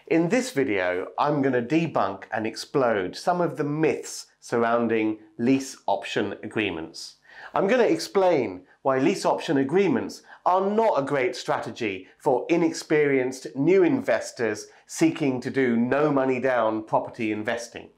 In this video, I'm going to debunk and explode some of the myths surrounding lease option agreements. I'm going to explain why lease option agreements are not a great strategy for inexperienced new investors seeking to do no money down property investing.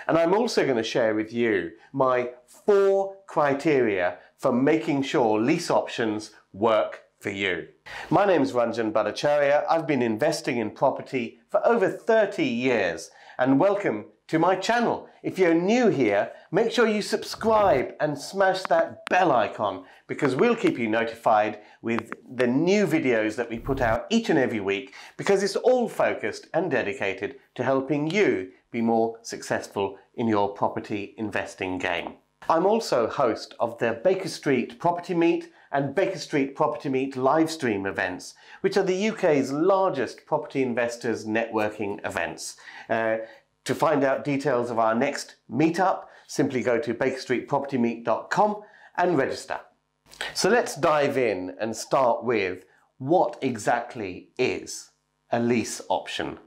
And I'm also going to share with you my 4 criteria for making sure lease options work for you. My name is Ranjan Bhattacharya. I've been investing in property for over 30 years, and welcome to my channel. If you're new here, make sure you subscribe and smash that bell icon, because we'll keep you notified with the new videos that we put out each and every week, because it's all focused and dedicated to helping you be more successful in your property investing game. I'm also host of the Baker Street Property Meet and Baker Street Property Meet live stream events, which are the UK's largest property investors networking events. To find out details of our next meetup, simply go to bakerstreetpropertymeet.com and register. So let's dive in and start with what exactly is a lease option.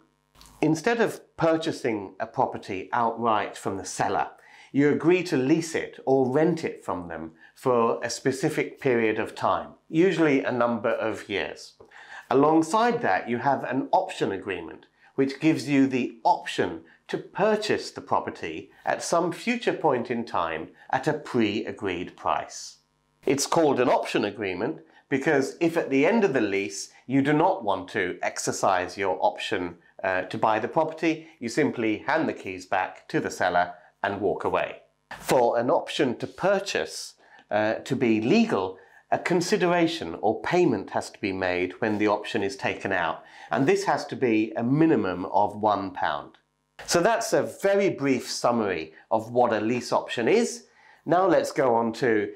Instead of purchasing a property outright from the seller, you agree to lease it or rent it from them for a specific period of time, usually a number of years. Alongside that, you have an option agreement, which gives you the option to purchase the property at some future point in time at a pre-agreed price. It's called an option agreement because if at the end of the lease you do not want to exercise your option to buy the property, you simply hand the keys back to the seller and walk away. For an option to purchase to be legal, a consideration or payment has to be made when the option is taken out, and this has to be a minimum of £1. So that's a very brief summary of what a lease option is. Now let's go on to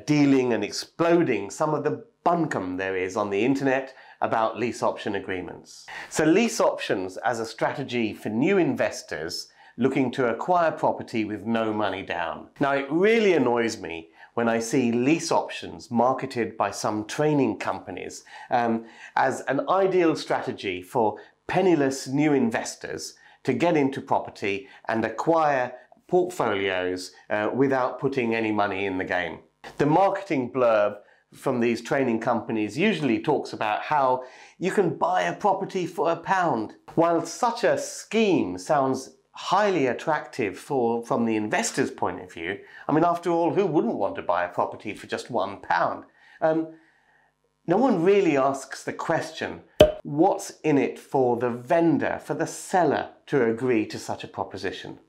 dealing and exploding some of the bunkum there is on the internet about lease option agreements. So lease options as a strategy for new investors looking to acquire property with no money down. Now, it really annoys me when I see lease options marketed by some training companies as an ideal strategy for penniless new investors to get into property and acquire portfolios without putting any money in the game. The marketing blurb from these training companies usually talks about how you can buy a property for £1. While such a scheme sounds highly attractive from the investor's point of view, I mean, after all, who wouldn't want to buy a property for just £1? No one really asks the question, what's in it for the vendor, for the seller to agree to such a proposition?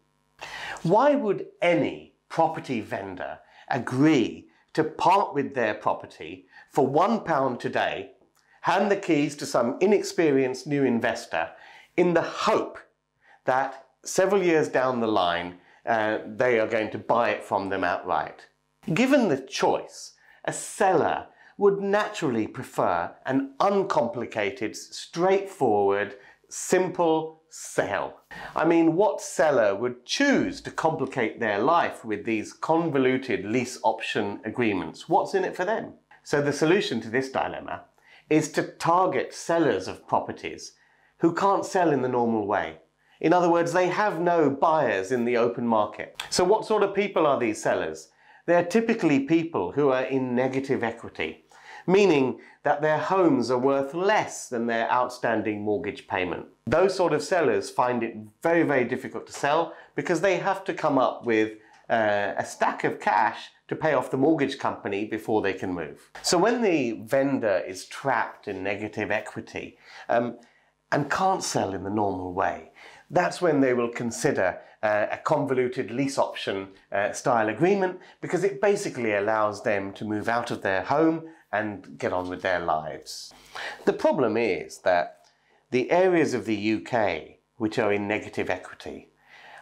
Why would any property vendor agree to part with their property for £1 today, hand the keys to some inexperienced new investor in the hope that several years down the line they are going to buy it from them outright? Given the choice, a seller would naturally prefer an uncomplicated, straightforward, simple sale. I mean, what seller would choose to complicate their life with these convoluted lease option agreements? What's in it for them? So the solution to this dilemma is to target sellers of properties who can't sell in the normal way. In other words, they have no buyers in the open market. So what sort of people are these sellers? They're typically people who are in negative equity, meaning that their homes are worth less than their outstanding mortgage payment. Those sort of sellers find it very, very difficult to sell because they have to come up with a stack of cash to pay off the mortgage company before they can move. So when the vendor is trapped in negative equity and can't sell in the normal way, that's when they will consider a convoluted lease option style agreement, because it basically allows them to move out of their home and get on with their lives. The problem is that the areas of the UK which are in negative equity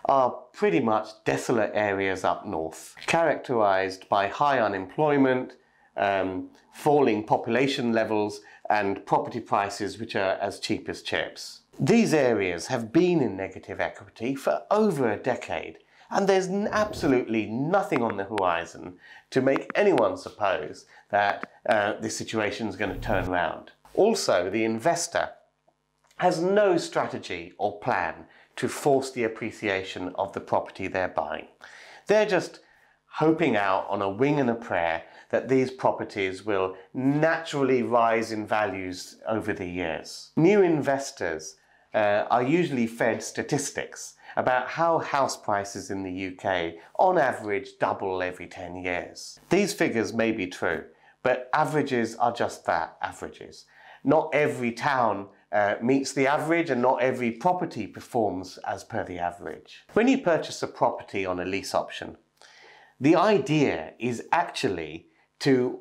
are pretty much desolate areas up north, characterised by high unemployment, falling population levels and property prices which are as cheap as chips. These areas have been in negative equity for over a decade, and there's absolutely nothing on the horizon to make anyone suppose that this situation is going to turn around. Also, the investor has no strategy or plan to force the appreciation of the property they're buying. They're just hoping out on a wing and a prayer that these properties will naturally rise in values over the years. New investors are usually fed statistics about how house prices in the UK on average double every 10 years. These figures may be true, but averages are just that, averages. Not every town meets the average, and not every property performs as per the average. When you purchase a property on a lease option, the idea is actually to,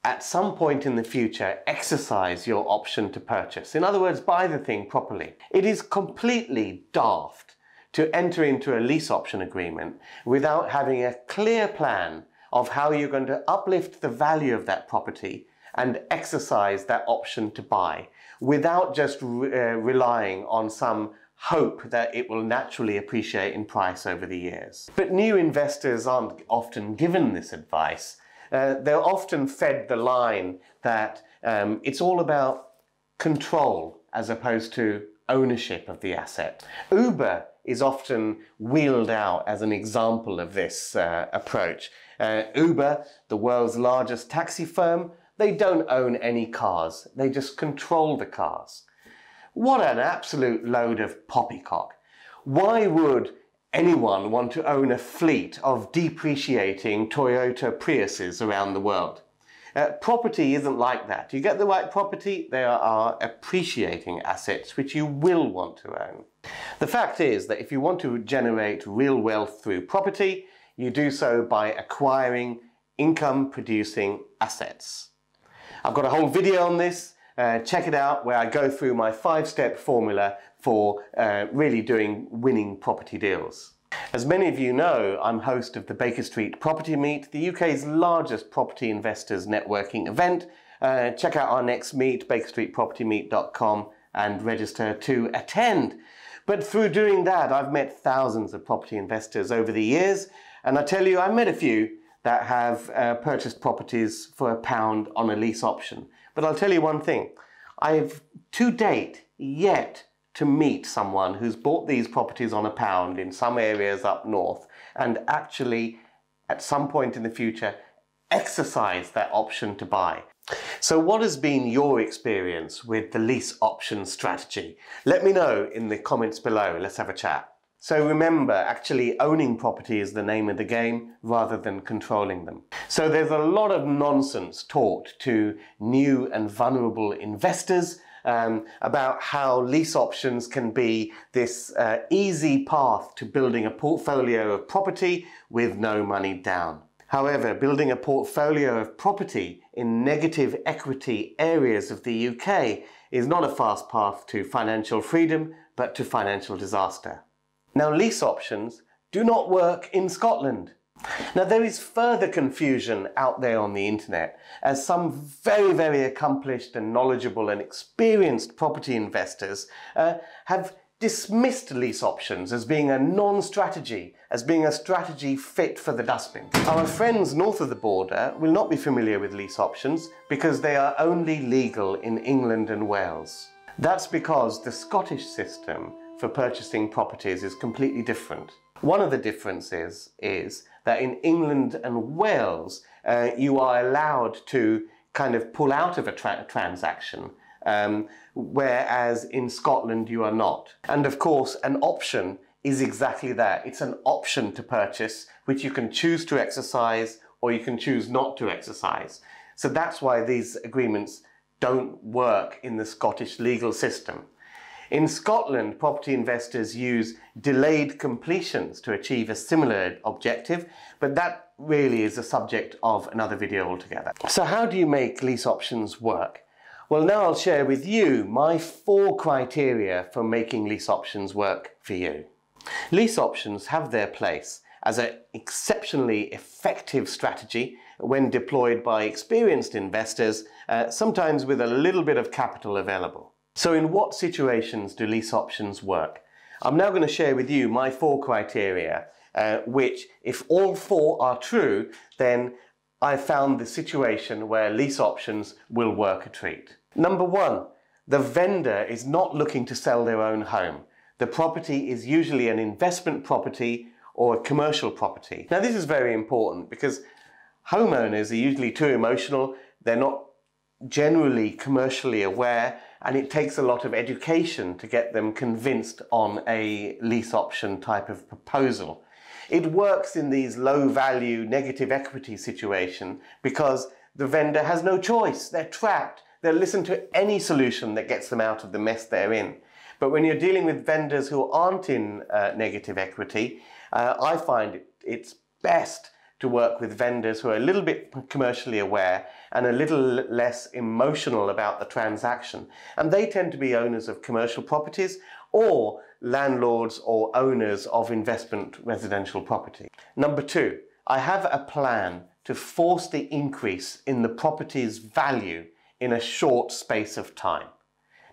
at some point in the future, exercise your option to purchase. In other words, buy the thing properly. It is completely daft to enter into a lease option agreement without having a clear plan of how you're going to uplift the value of that property and exercise that option to buy, without just relying on some hope that it will naturally appreciate in price over the years. But new investors aren't often given this advice. They're often fed the line that it's all about control as opposed to ownership of the asset. Uber is often wheeled out as an example of this approach. Uber, the world's largest taxi firm, they don't own any cars, they just control the cars. What an absolute load of poppycock. Why would anyone want to own a fleet of depreciating Toyota Priuses around the world? Property isn't like that. You get the right property, there are appreciating assets which you will want to own. The fact is that if you want to generate real wealth through property, you do so by acquiring income-producing assets. I've got a whole video on this. Check it out, where I go through my 5-step formula for really doing winning property deals. As many of you know, I'm host of the Baker Street Property Meet, the UK's largest property investors networking event. Check out our next meet, bakerstreetpropertymeet.com, and register to attend. But through doing that, I've met thousands of property investors over the years, and I tell you, I've met a few that have purchased properties for £1 on a lease option. But I'll tell you one thing, I've to date yet to meet someone who's bought these properties on £1 in some areas up north and actually at some point in the future exercise that option to buy. So what has been your experience with the lease option strategy? Let me know in the comments below. Let's have a chat. So remember, actually owning property is the name of the game rather than controlling them. So there's a lot of nonsense taught to new and vulnerable investors about how lease options can be this easy path to building a portfolio of property with no money down. However, building a portfolio of property in negative equity areas of the UK is not a fast path to financial freedom, but to financial disaster. Now, lease options do not work in Scotland. Now, there is further confusion out there on the internet, as some very, very accomplished and knowledgeable and experienced property investors have dismissed lease options as being a non-strategy, as being a strategy fit for the dustbin. Our friends north of the border will not be familiar with lease options because they are only legal in England and Wales. That's because the Scottish system for purchasing properties is completely different. One of the differences is that in England and Wales, you are allowed to kind of pull out of a transaction, whereas in Scotland you are not. And of course, an option is exactly that. It's an option to purchase, which you can choose to exercise or you can choose not to exercise. So that's why these agreements don't work in the Scottish legal system. In Scotland, property investors use delayed completions to achieve a similar objective, but that really is a subject of another video altogether. So how do you make lease options work? Well, now I'll share with you my 4 criteria for making lease options work for you. Lease options have their place as an exceptionally effective strategy when deployed by experienced investors, sometimes with a little bit of capital available. So in what situations do lease options work? I'm now going to share with you my 4 criteria, which, if all 4 are true, then I found the situation where lease options will work a treat. Number 1, The vendor is not looking to sell their own home. The property is usually an investment property or a commercial property. Now this is very important because homeowners are usually too emotional, they're not generally commercially aware, and it takes a lot of education to get them convinced on a lease option type of proposal. It works in these low value negative equity situations because the vendor has no choice, they're trapped, they'll listen to any solution that gets them out of the mess they're in. But when you're dealing with vendors who aren't in negative equity, I find it's best to work with vendors who are a little bit commercially aware and a little less emotional about the transaction. And they tend to be owners of commercial properties or landlords or owners of investment residential property. Number two, I have a plan to force the increase in the property's value in a short space of time.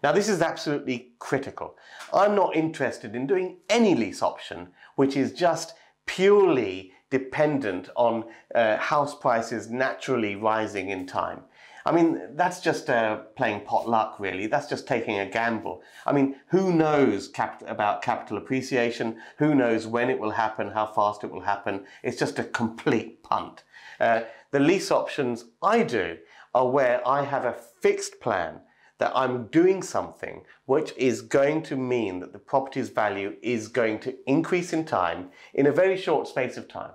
Now this is absolutely critical. I'm not interested in doing any lease option which is just purely dependent on house prices naturally rising in time. I mean, that's just playing pot luck really, that's just taking a gamble. I mean, who knows about capital appreciation, who knows when it will happen, how fast it will happen, it's just a complete punt. The lease options I do are where I have a fixed plan that I'm doing something which is going to mean that the property's value is going to increase in time in a very short space of time,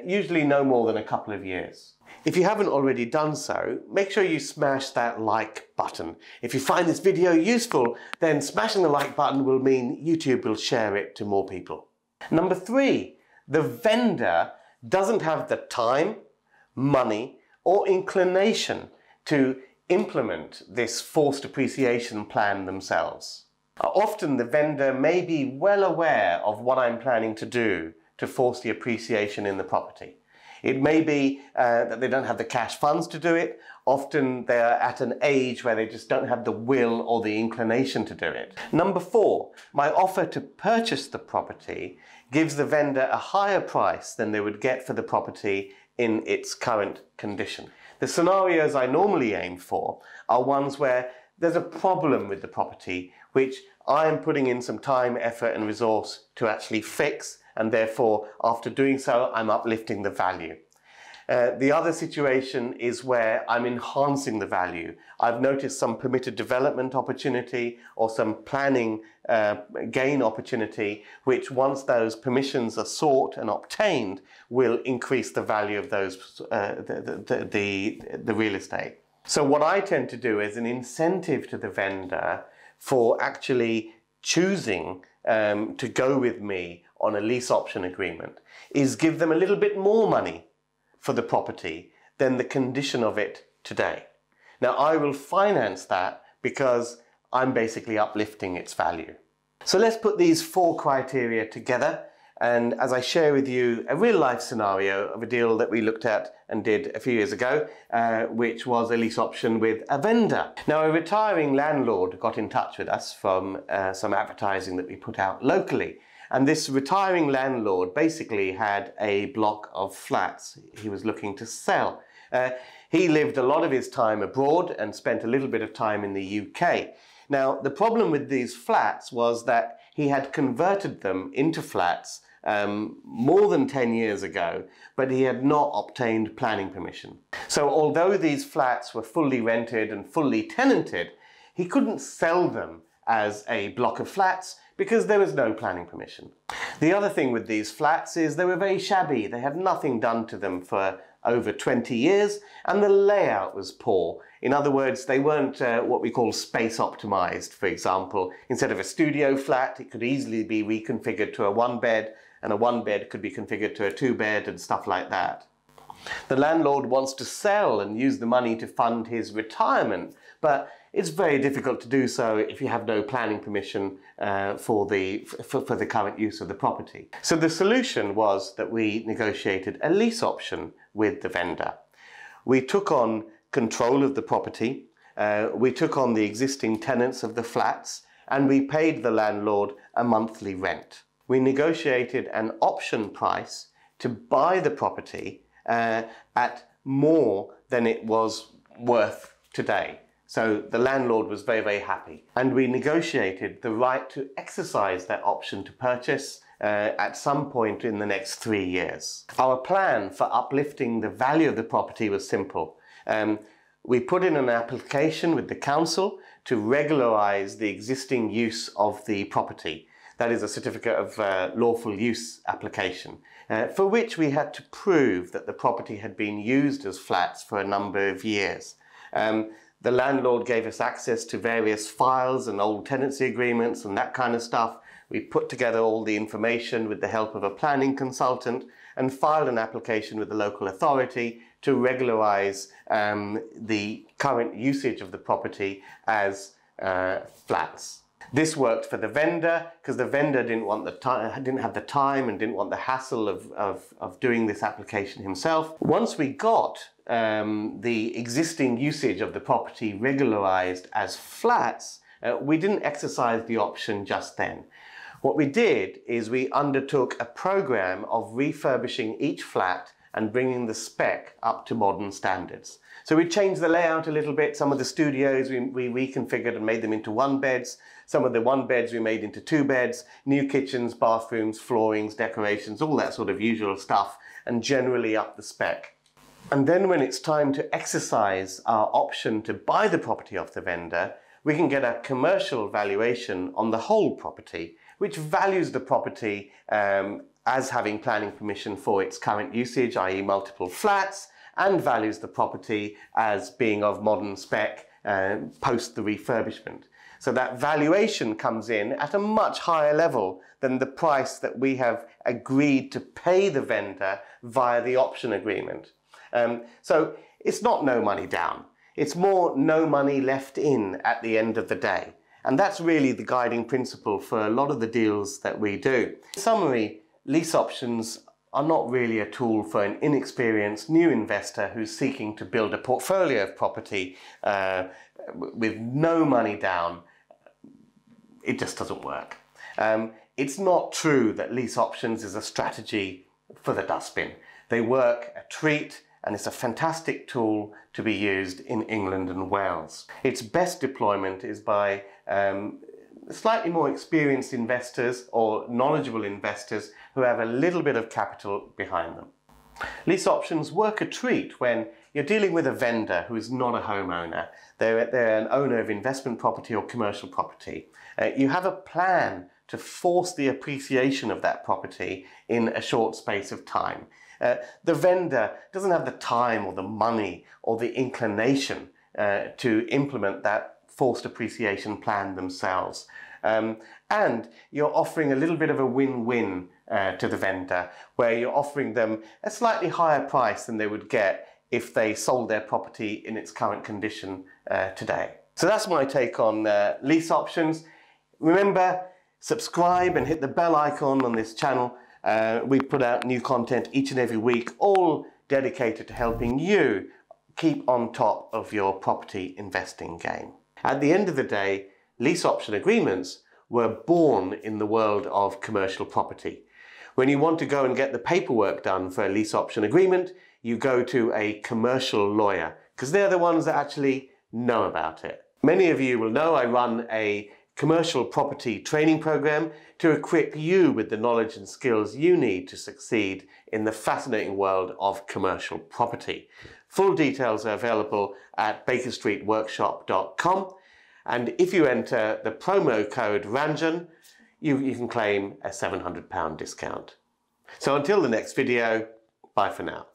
usually no more than a couple of years. If you haven't already done so, make sure you smash that like button. If you find this video useful, then smashing the like button will mean YouTube will share it to more people. Number three, the vendor doesn't have the time, money, or inclination to implement this forced appreciation plan themselves. Often the vendor may be well aware of what I'm planning to do to force the appreciation in the property. It may be that they don't have the cash funds to do it. Often they're at an age where they just don't have the will or the inclination to do it. Number four, my offer to purchase the property gives the vendor a higher price than they would get for the property in its current condition. The scenarios I normally aim for are ones where there's a problem with the property which I am putting in some time, effort and resource to actually fix, and therefore after doing so I'm uplifting the value. The other situation is where I'm enhancing the value. I've noticed some permitted development opportunity or some planning gain opportunity, which once those permissions are sought and obtained will increase the value of those the real estate. So what I tend to do as an incentive to the vendor for actually choosing to go with me on a lease option agreement is give them a little bit more money for the property than the condition of it today. Now I will finance that because I'm basically uplifting its value. So let's put these four criteria together, and as I share with you a real life scenario of a deal that we looked at and did a few years ago, which was a lease option with a vendor. Now a retiring landlord got in touch with us from some advertising that we put out locally. And this retiring landlord basically had a block of flats he was looking to sell. He lived a lot of his time abroad and spent a little bit of time in the UK. Now, the problem with these flats was that he had converted them into flats more than 10 years ago, but he had not obtained planning permission. So although these flats were fully rented and fully tenanted, he couldn't sell them as a block of flats because there was no planning permission. The other thing with these flats is they were very shabby. They had nothing done to them for over 20 years and the layout was poor. In other words, they weren't what we call space optimized. For example, instead of a studio flat, it could easily be reconfigured to a one bed, and a one bed could be configured to a two bed and stuff like that. The landlord wants to sell and use the money to fund his retirement, but it's very difficult to do so if you have no planning permission for the current use of the property. So the solution was that we negotiated a lease option with the vendor. We took on control of the property, we took on the existing tenants of the flats, and we paid the landlord a monthly rent. We negotiated an option price to buy the property at more than it was worth today. So the landlord was very, very happy. And we negotiated the right to exercise that option to purchase at some point in the next 3 years. Our plan for uplifting the value of the property was simple. We put in an application with the council to regularise the existing use of the property. That is a certificate of lawful use application, for which we had to prove that the property had been used as flats for a number of years. The landlord gave us access to various files and old tenancy agreements and that kind of stuff. We put together all the information with the help of a planning consultant and filed an application with the local authority to regularise the current usage of the property as flats. This worked for the vendor because the vendor didn't have the time and didn't want the hassle of doing this application himself. Once we got the existing usage of the property regularised as flats, we didn't exercise the option just then. What we did is we undertook a program of refurbishing each flat and bringing the spec up to modern standards. So we changed the layout a little bit. Some of the studios we reconfigured and made them into 1-beds. Some of the 1-beds we made into 2-beds, new kitchens, bathrooms, floorings, decorations, all that sort of usual stuff, and generally up the spec. And then when it's time to exercise our option to buy the property off the vendor, we can get a commercial valuation on the whole property, which values the property as having planning permission for its current usage, i.e. multiple flats, and values the property as being of modern spec post the refurbishment. So that valuation comes in at a much higher level than the price that we have agreed to pay the vendor via the option agreement. So it's not no money down. It's more no money left in at the end of the day. And that's really the guiding principle for a lot of the deals that we do. In summary, lease options are not really a tool for an inexperienced new investor who's seeking to build a portfolio of property with no money down. It just doesn't work. It's not true that lease options is a strategy for the dustbin. They work a treat, and it's a fantastic tool to be used in England and Wales. Its best deployment is by slightly more experienced investors or knowledgeable investors who have a little bit of capital behind them. Lease options work a treat when you're dealing with a vendor who is not a homeowner. They're an owner of investment property or commercial property. You have a plan to force the appreciation of that property in a short space of time. The vendor doesn't have the time or the money or the inclination to implement that forced appreciation plan themselves. And you're offering a little bit of a win-win to the vendor, where you're offering them a slightly higher price than they would get if they sold their property in its current condition today. So that's my take on lease options. Remember, subscribe and hit the bell icon on this channel. We put out new content each and every week, all dedicated to helping you keep on top of your property investing game. At the end of the day, lease option agreements were born in the world of commercial property. When you want to go and get the paperwork done for a lease option agreement, you go to a commercial lawyer, because they're the ones that actually know about it. Many of you will know I run a commercial property training program to equip you with the knowledge and skills you need to succeed in the fascinating world of commercial property. Full details are available at bakerstreetworkshop.com, and if you enter the promo code Ranjan, you can claim a £700 discount. So until the next video, bye for now.